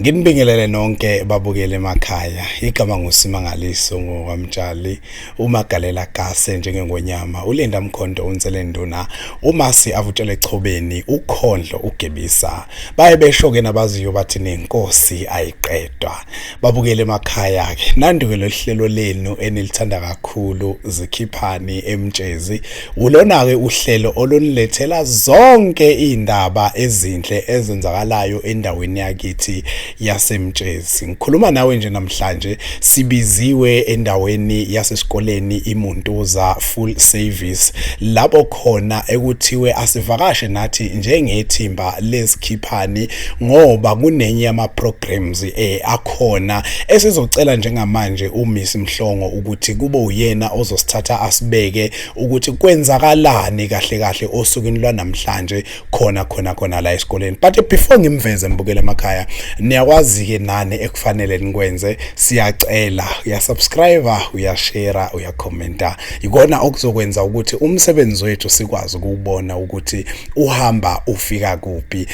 Nginibingelele nonke babukele emakhaya. Igama nguSimangaliso ngokwamtshali, uMagalela Gase njengengonyama, uLinda Mkhonto uNtselenduna, uMasi avutshele echobeni, uKhondlo uGebisa. Baye besho ke nabaziyo bathi nenkosi ayiqedwa. Babukele emakhaya ke. Nanduke lohlelo lenu enilithanda kakhulu Zikhiphani Emtshezi. Ulona ke uhlelo olunilethela zonke indaba ezinhle ezenzakalayo endaweni yakithi yasemtshezi. Ngikhuluma nawe nje namhlanje sibiziwe endaweni yasesikoleni iMuntuza Full Service lapho khona ekuthiwe asivakashe nathi njengethimba leZikhiphani ngoba kunenye ama programs akhona esizocela njengamanje uMiss Mhlongo ukuthi kube uyena ozosithatha asibeke ukuthi kwenzakalani kahle kahle osukwini lwanamhlanje khona la esikoleni. But before ngimveze mbukele emakhaya, niyakwazi ke nani ekufanele nikwenze. Siyacela uyasubscribe, uyashare, uyakhomenta. Ikona okuzokwenza ukuthi umsebenzi wethu sikwazi ukubona ukuthi uhamba ufika kuphi.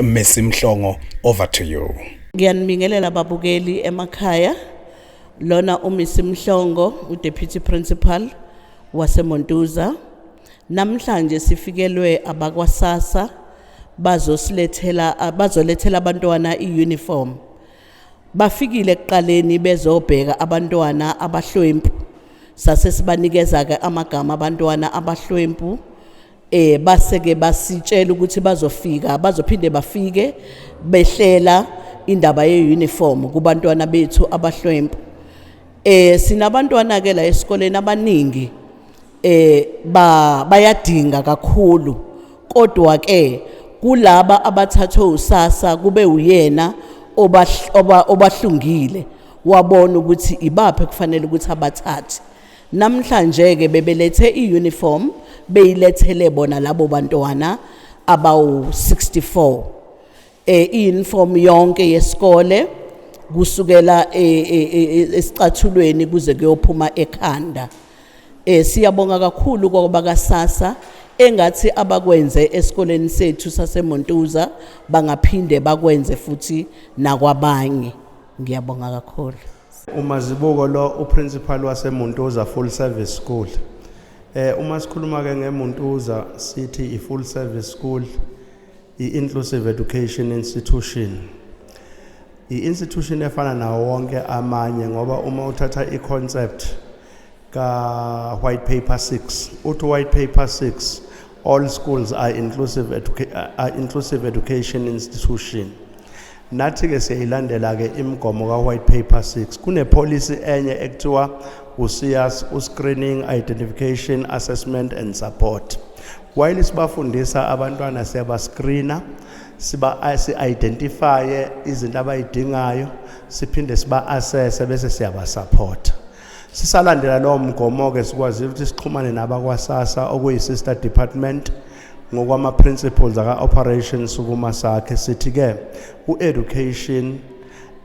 Miss Mhlongo, over to you. Ngiyanibingelela babukeli emakhaya. Lona uMiss Mhlongo, uDeputy Principal waseMontuza. Namhlanje sifikelwe abakwaSASSA bazolethela abantwana iuniform. Bafikile ekuqaleni bezobheka abantwana abahlwempu. Sase sibanikeza ke amagama abantwana abahlwempu. Baseke basitshela ukuthi bazophinde bafike behlela indaba yeuniform kubantwana bethu abahlwempu. Sinabantwana ke la esikoleni abaningi bayadinga kakhulu, kodwa ke kulaba abathathwe uSASSA kube uyena obahlungile wabona ukuthi ibaphe kufanele ukuthi abathathe. Namhlanje ke bebelethe iuniform beyilethele bona labo bantwana abawu-64. Iuniform yonke yesikole kusukela esicathulweni kuze kuyophuma ekhanda. Siyabonga kakhulu ngoba kaSASSA engathi abakwenze esikoleni sethu saseMontuza bangaphinde bakwenze futhi nakwabanye. Ngiyabonga kakhulu. uMazibuko lo uprincipal waseMontuza Full Service School. Uma sikhuluma ke ngeMontuza sithi iFull Service School, i-inclusive education institution. I-institution efana nawo wonke amanye ngoba uma uthatha i-concept ka white paper 6, uthi white paper 6, all schools are inclusive education institution. Nathi ke siyayilandela ke imigomo ka white paper 6. Kune policy enye ekuthiwa uSIAS, screening, identification, assessment and support. While sibafundisa abantwana siyabascreena, si-identify izinto abayidingayo, siphinde siba-assess bese siyabasupport. Sisalandela lo mgomo ke sikwazi ukuthi sixhumane nabakwaSASSA okuyi-sister department ngokwama principles aka operations kuma sakhe. Sithi ke u-education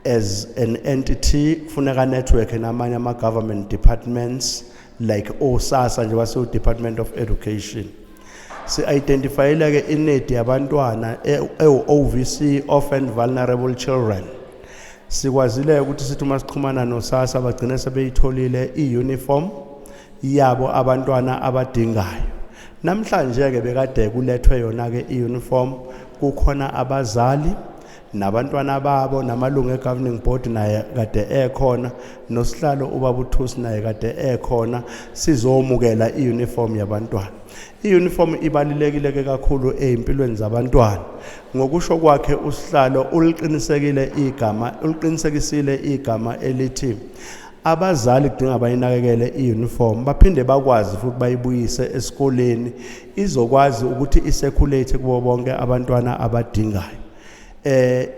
as an entity kufuneka network namanye ama government departments like oSASSA nje wase Department of Education. Si-identifyile ke inedi yabantwana OVC, orphan vulnerable children. Sikwazile ukuthi sithi uma sixhumana noSASSA bagcine sebeyitholile iuniform yabo abantwana abadingayo. Namhlanje ke bekade kulethwe yona ke iuniform, kukhona abazali nabantwana babo namalungu egoverning board naye kade ekhona, nosihlalo uBabuthusi naye kade ekhona sizomukela iuniform yabantwana. Iuniform ibalulekile ke kakhulu ezimpilweni zabantwana. Ngokusho kwakhe usihlalo uliqinisekisile igama elithi abazali kudinga bayinakekele iuniform baphinde bakwazi futhi bayibuyise esikoleni izokwazi ukuthi isecirculate kubo bonke abantwana abadingayo.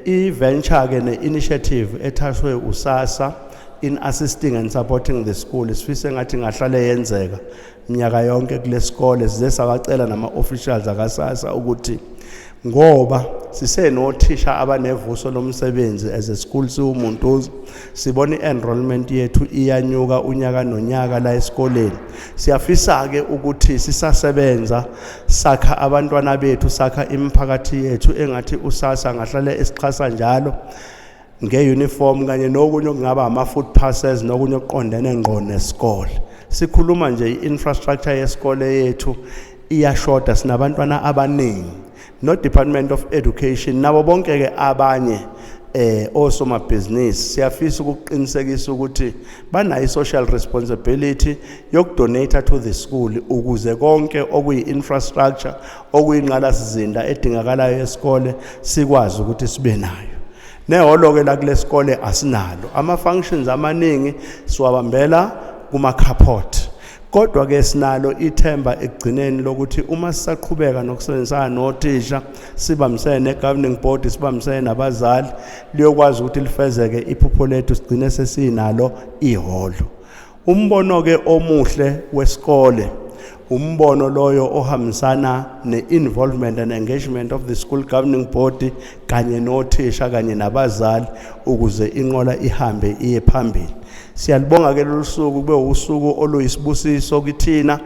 I-venture ke ne-initiative ethashwe uSASSA in assisting and supporting the school sifise ngathi ngahlale yenzeka minyaka yonke kule sikole. Size sakacela nama-officials akaSASSA ukuthi ngoba sisenothisha abanevuso lomsebenzi as a school siwuMontuza, sibona i-enrollment yethu iyanyuka unyaka nonyaka la esikoleni. Siyafisa ke ukuthi sisasebenza sakha abantwana bethu, sakha imiphakathi yethu engathi uSASSA ngahlale esixhasa njalo ngeuniform kanye nokunye okungaba ama-food passes nokunye okuqondene ngqo nesikole. Sikhuluma nje i-infrastructure yesikole yethu iyashoda, sinabantwana abaningi. No Department of Education nabo bonke ke abanye osomabhizinisi siyafisa ukuqinisekisa ukuthi banayo social responsibility yokudonate to the school ukuze konke okuyi-infrastructure okuyinqalasizinda edingakalayo esikole sikwazi ukuthi sibe nayo. Nehholo ke la kule sikole asinalo. Ama-functions amaningi siwabambela kuma-carport. Kodwa ke sinalo ithemba ekugcineni lokuthi uma sisaqhubeka nokusebenzisana nothisha sibambisene ne-governing board sibambisene nabazali liyokwazi ukuthi lifezeke iphupho lethu sigcine sesinalo ihholo. Umbono ke omuhle wesikole umbono loyo ohambisana ne-involvement and engagement of the school governing body kanye nothisha kanye nabazali ukuze inqola ihambe iye phambili. Siyalibonga ke lolu suku kube usuku oluyisibusiso kithina,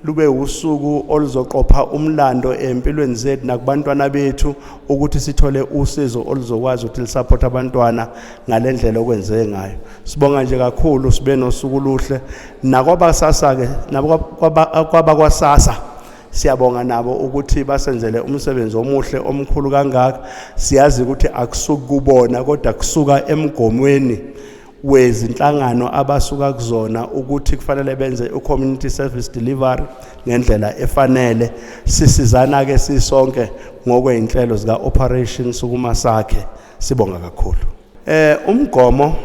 lube usuku oluzoqopha umlando empilweni zethu nakubantwana bethu ukuthi sithole usizo oluzokwazi ukuthi lisupport abantwana ngalendlela okwenzeke ngayo. Sibonga nje kakhulu sibe nosuku luhle nakwabasasa ke kwabakwasasa siyabonga nabo ukuthi basenzele umsebenzi omuhle omkhulu kangaka. Siyazi ukuthi akusuka kubona kodwa kusuka emgomweni wezinhlangano abasuka kuzona ukuthi kufanele benze community service delivery ngendlela efanele. Sisizana ke sisonke ngokweinhlelo zika operation sukumasakhe. Sibonga kakhulu. Umgomo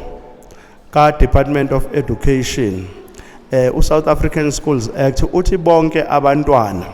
ka Department of Education South African Schools Act uthi bonke abantwana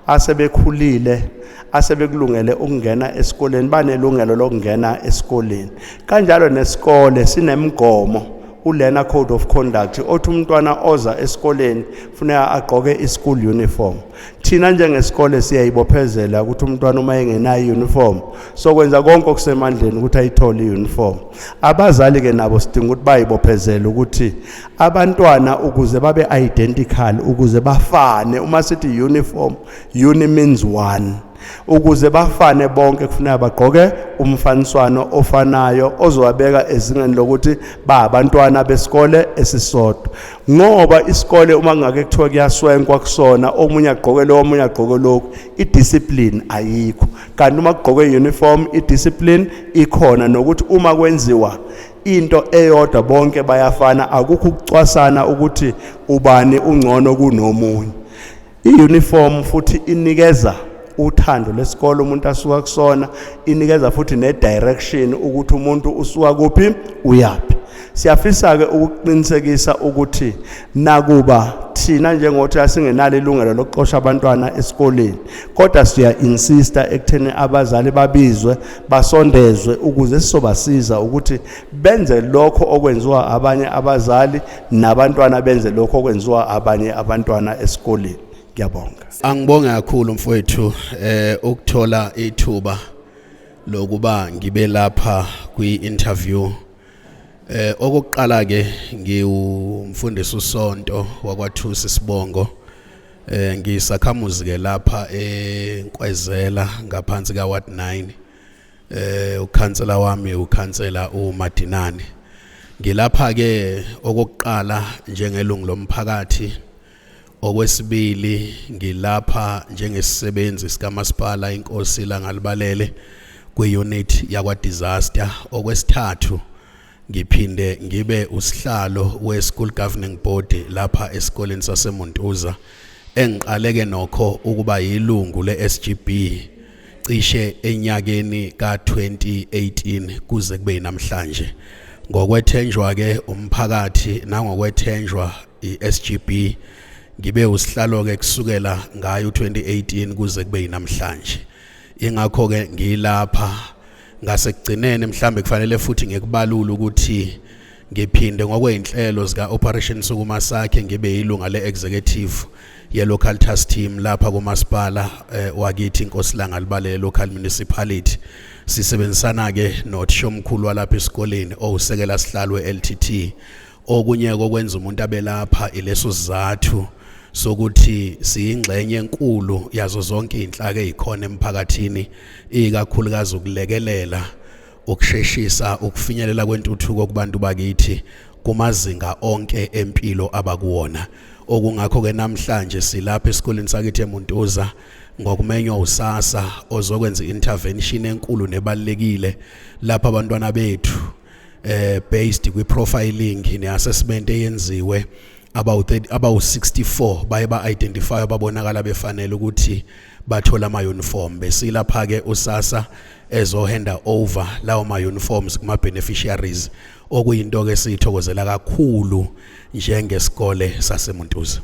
asebekhulile asebekulungele ukungena esikoleni banelungelo lokungena esikoleni. Kanjalo nesikole sinemgomo uLearner Code of Conduct othi umntwana oza esikoleni kufanele agqoke ischool uniform. Thina njengesikole siyayibophezela ukuthi umntwana uma engenayo uniform sokwenza konke okusemandleni ukuthi ayithole iuniform. Abazali ke nabo sidinga ukuthi bayibophezele ukuthi abantwana ukuze babe identical ukuze bafane, uma sithi uniform uni means one, ukuze bafane bonke kufanele bagqoke umfaniswano ofanayo ozowabeka ezingeni lokuthi ba abantwana besikole esisodwa. Ngoba isikole uma ngake kuthiwa kuyaswenkwa kusona omunye agqoke lo omunye agqoke lokho, idiscipline ayikho. Kanti uma kugqoke uniform idiscipline ikhona nokuthi uma kwenziwa into eyodwa bonke bayafana, akukho ukucwasana ukuthi ubani ungcono kunomunye. I-uniform futhi inikeza uthando lesikole umuntu asuka kusona, inikeza futhi ne-direction ukuthi umuntu usuka kuphi uyapi. Siyafisa ke ukuqinisekisa ukuthi nakuba thina njengothi asingenalo ilungelo lokuxosha abantwana esikoleni, kodwa siya insista ekutheni abazali babizwe basondezwe ukuze sisobasiza ukuthi benze lokho okwenziwa abanye abazali nabantwana benze lokho okwenziwa abanye abantwana esikoleni. Ngiyabonga. Angibonga kakhulu mfowethu ukuthola ithuba lokuba ngibe lapha kwi-interview. Okokuqala ke ngiwumfundisi uSonto wakwaThusi Sibongo. Ngisakhamuzi ke lapha eNkwezela ngaphansi ka Ward 9. Ukhansela wami ukhansela uMadinane. Ngilapha ke okokuqala njengelungu lomphakathi. Okwesibili ngilapha njengesisebenzi sikamasipala inkosi langalibalele kwi-unit yakwa disaster. Okwesithathu ngiphinde ngibe usihlalo we-school governing board lapha esikoleni saseMontuza engiqaleke nokho ukuba yilungu le-SGB cishe enyakeni ka-2018 kuze kube namhlanje. Ngokwethenjwa ke umphakathi nangokwethenjwa i-SGB ngibe usihlalo ke kusukela ngayo 2018 kuze kube namhlanje. Ingakho ke ngilapha ngasekugcinene mhlambe kufanele futhi ngikubalula ukuthi ngiphinde ngokweinhlelo zika operation sukumasakhe ngibe yilunga le-executive ye-local task team lapha kumasipala wakithi inkosi langalibalele local municipality. Sisebenzisana ke nothisha omkhulu walapha esikoleni owusekela sihlalo we-LTT. Okunye kokwenza umuntu abelapha ileso sizathu sokuthi siyingxenye enkulu yazo zonke inhlaka ezikhona emphakathini ikakhulukazi ukulekelela ukusheshisa ukufinyelela kwentuthuko kubantu bakithi kumazinga onke empilo abakuwona. Okungakho ke namhlanje silapha esikoleni sakithi eMuntuza ngokumenywa usasa ozokwenza intervention enkulu nebalekile lapha abantwana bethu based kwi profiling ne assessment eyenziwe about 64 baye ba identify ababonakala befanele ukuthi bathola ama uniform besilapha ke usasa ezohanda over lawo ma uniforms kuma beneficiaries okuyinto ke sithokozela kakhulu njengesikole saseMuntuza.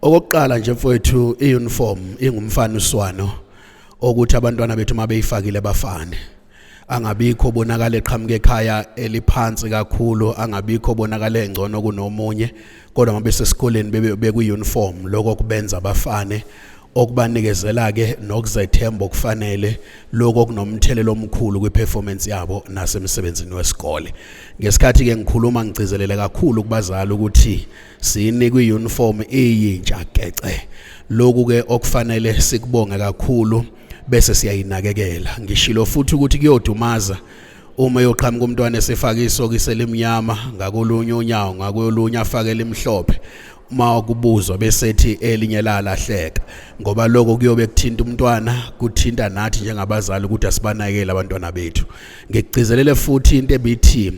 Okokuqala nje mfowethu iuniform ingumfana uswano ukuthi abantwana bethu mabeyifakile bafane. Angabikho bonakala eqhamuke ekhaya eliphansi kakhulu, angabikho bonakala engcono kunomunye, kodwa mabe sesikoleni bebe uniform lokho kubenza abafane okubanikezela ke nokuzethemba okufanele lokho kunomthelelo omkhulu kwiperformance yabo nasemsebenzini wesikole. Ngesikhathi ke ngikhuluma ngicizelele kakhulu kubazali ukuthi sinikwe iuniform eyintsha gece. Lokhu ke okufanele sikubonge kakhulu bese siyayinakekela. Ngishilo futhi ukuthi kuyodumaza uma yoqhamuka umntwana esefaka isokisi elimnyama ngakolunye unyawo ngakolunye afake elimhlophe uma kubuzwa besethi elinye lahleka, ngoba lokho kuyobe kuthinta umntwana kuthinta nathi njengabazali ukuthi asibanakele abantwana bethu. Ngigcizelele futhi into ebithi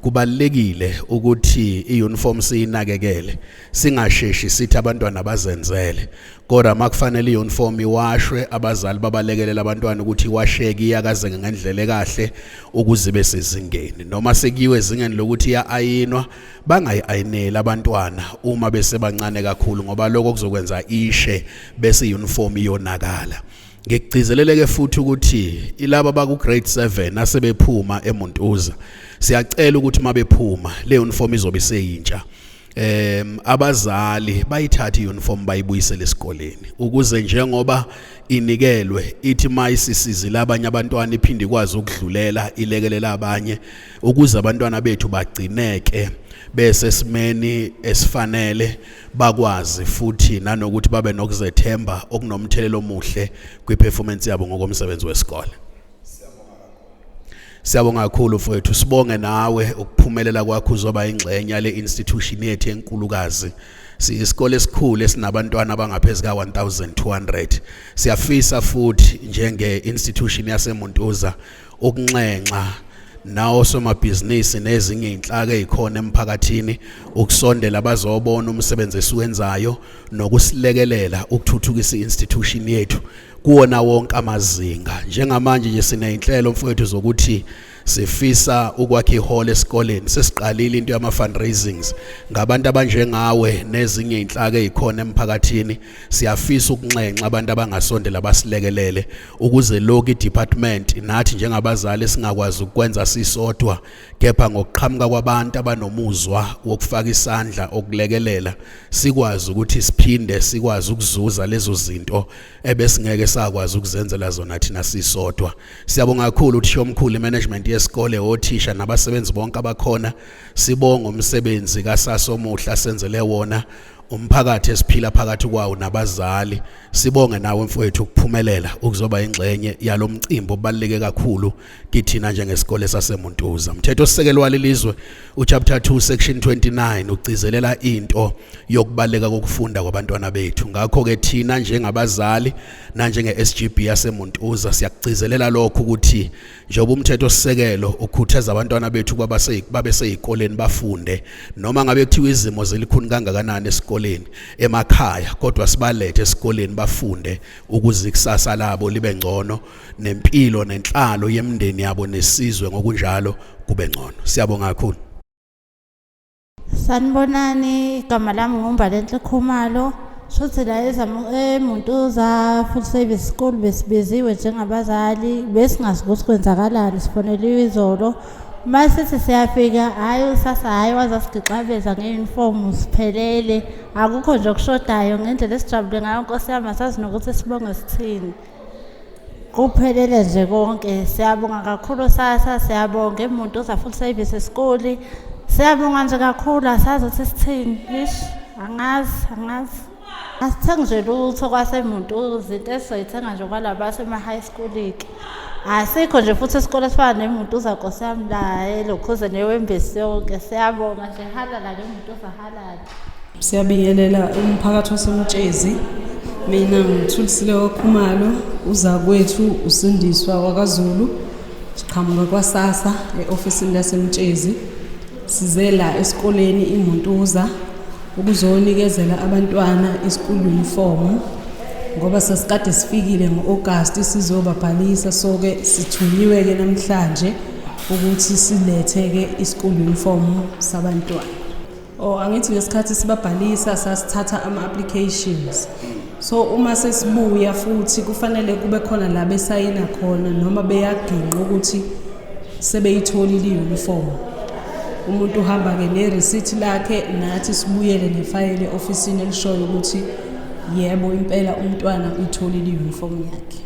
kubalekile ukuthi iuniform siyinakekele, singasheshi sithi abantwana bazenzele, kodwa makufanele iuniform iwashwe abazali babalekelela abantwana ukuthi iwasheke iyakaze ngendlela kahle ukuze besezingeni, noma sekiwe ezingeni lokuthi iya-ayinwa bangayi-ayinela abantwana uma besebancane kakhulu ngoba lokho kuzokwenza ishe bese iuniform iyonakala. Ngigcizeleleke futhi ukuthi ilaba baku grade 7 asebephuma eMuntuza siyacela ukuthi mabephuma le uniform izobe seyintsha. Abazali bayithatha iuniform bayibuyisele esikoleni ukuze njengoba inikelwe ithi mayisisizile abanye abantwana iphinde ikwazi ukudlulela ilekelela abanye ukuze abantwana bethu bagcineke bese simeni esifanele bakwazi futhi nanokuthi babe nokuzethemba okunomthelelo omuhle kwiperformance yabo ngokomsebenzi wesikole. Siyabonga kakhulu mfowethu, sibonge nawe ukuphumelela kwakho uzoba ingxenye le institution yethu enkulukazi. Siyisikole esikhulu esinabantwana abangaphezulu ka 1200. Siyafisa futhi njenge institution yaseMuntuza ukunxenxa nawo somabhizinisi nezinye inhlaka ezikhona emphakathini ukusondela bazobona umsebenzi esiwenzayo nokusilekelela ukuthuthukisa institution yethu kuona wonke amazinga. Njengamanje nje sine inhlelo mfowethu zokuthi sifisa ukwakha ihall esikoleni, sesiqalile into yama fundraisings ngabantu abanjengawe nezinye inhlaka ezikhona emphakathini. Siyafisa ukunxenxa abantu abangasondela basilekelele ukuze lokho department nathi njengabazali singakwazi ukwenza sisodwa, kepha ngokuqhamuka kwabantu abanomuzwa wokufaka isandla okulekelela sikwazi ukuthi siphinde sikwazi ukuzuza lezo zinto ebesingeke sakwazi ukuzenzela zona thina sisodwa. Siyabonga kakhulu uthi shomkhulu management yesikole, othisha nabasebenzi bonke abakhona. Sibonga umsebenzi kaSasa omuhla senzele wona umphakathi esiphila phakathi kwawo nabazali. Sibonge nawe mfowethu ukuphumelela ukuzoba ingxenye yalomcimbi obaluleke kakhulu kithina njengesikole saseMuntuza. Umthetho osisekelo walelizwe uchapter 2 section 29 ugcizelela into yokubaleka kokufunda kwabantwana bethu. Ngakho ke thina njengabazali na njenge SGB yaseMuntuza siyakugcizelela lokho ukuthi njengoba umthetho osisekelo ukhuthaza abantwana bethu babe seyikoleni bafunde noma ngabe kuthiwa izimo zelikhuni kangakanani esikoleni emakhaya, kodwa sibalethe esikoleni bafunde ukuze ikusasa labo libe ngcono nempilo nenhlalo yemndeni yabo nesizwe ngokunjalo kube ngcono. Siyabonga kakhulu. Sanibonani, igama lami nguMbalenhle Khumalo. Shothi la eMuntuza Full Service School besibiziwe njengabazali besingazi ukuthi kwenzakalani, sifoneliwe izolo. Masithi siyafika hayi usasa hayi wazasigixabeza ngeuniform siphelele, akukho nje okushodayo ngendlela esijabule ngayo Nkosi yami, asazi nokuthi sibonge sithini. Kuphelele nje konke. Siyabonga kakhulu Sasa, siyabonga eMuntuza Full Service School. Siyabonga nje kakhulu, asazi ukuthi sithini. Angazi. Asithengi nje lutho kwaseMuntuza, into esizoyithenga nje kwalaba sema high school. Asikho nje futhi isikole esifana neMuntuza Nkosi yami la eLokhoze neWembesi yonke siyabonga nje halala leMuntuza halala. Siyabingelela umphakathi waseMtshezi. Mina ngithulisile waKhumalo, uzakwethu usindiswa wakwaZulu. Siqhamuka kwaSASSA eofisini laseMtshezi. Size la esikoleni iMuntuza ukuzonikezela abantwana ischool uniform. Ngoba sesikade sifikile ngoAugust sizobabhalisa soke sithunyiwe ke namhlanje ukuthi silethe ke ischool uniform sabantwana. Angithi ngesikhathi sibabhalisa sasithatha ama-applications. So uma sesibuya futhi kufanele kube khona la besayina khona noma beyaginqa ukuthi sebeyitholile i-uniform. Umuntu uhamba ke ne-receipt lakhe nathi sibuyele nefayile ofisini elishoyo ukuthi yebo impela umntwana uyitholile i-uniform yakhe.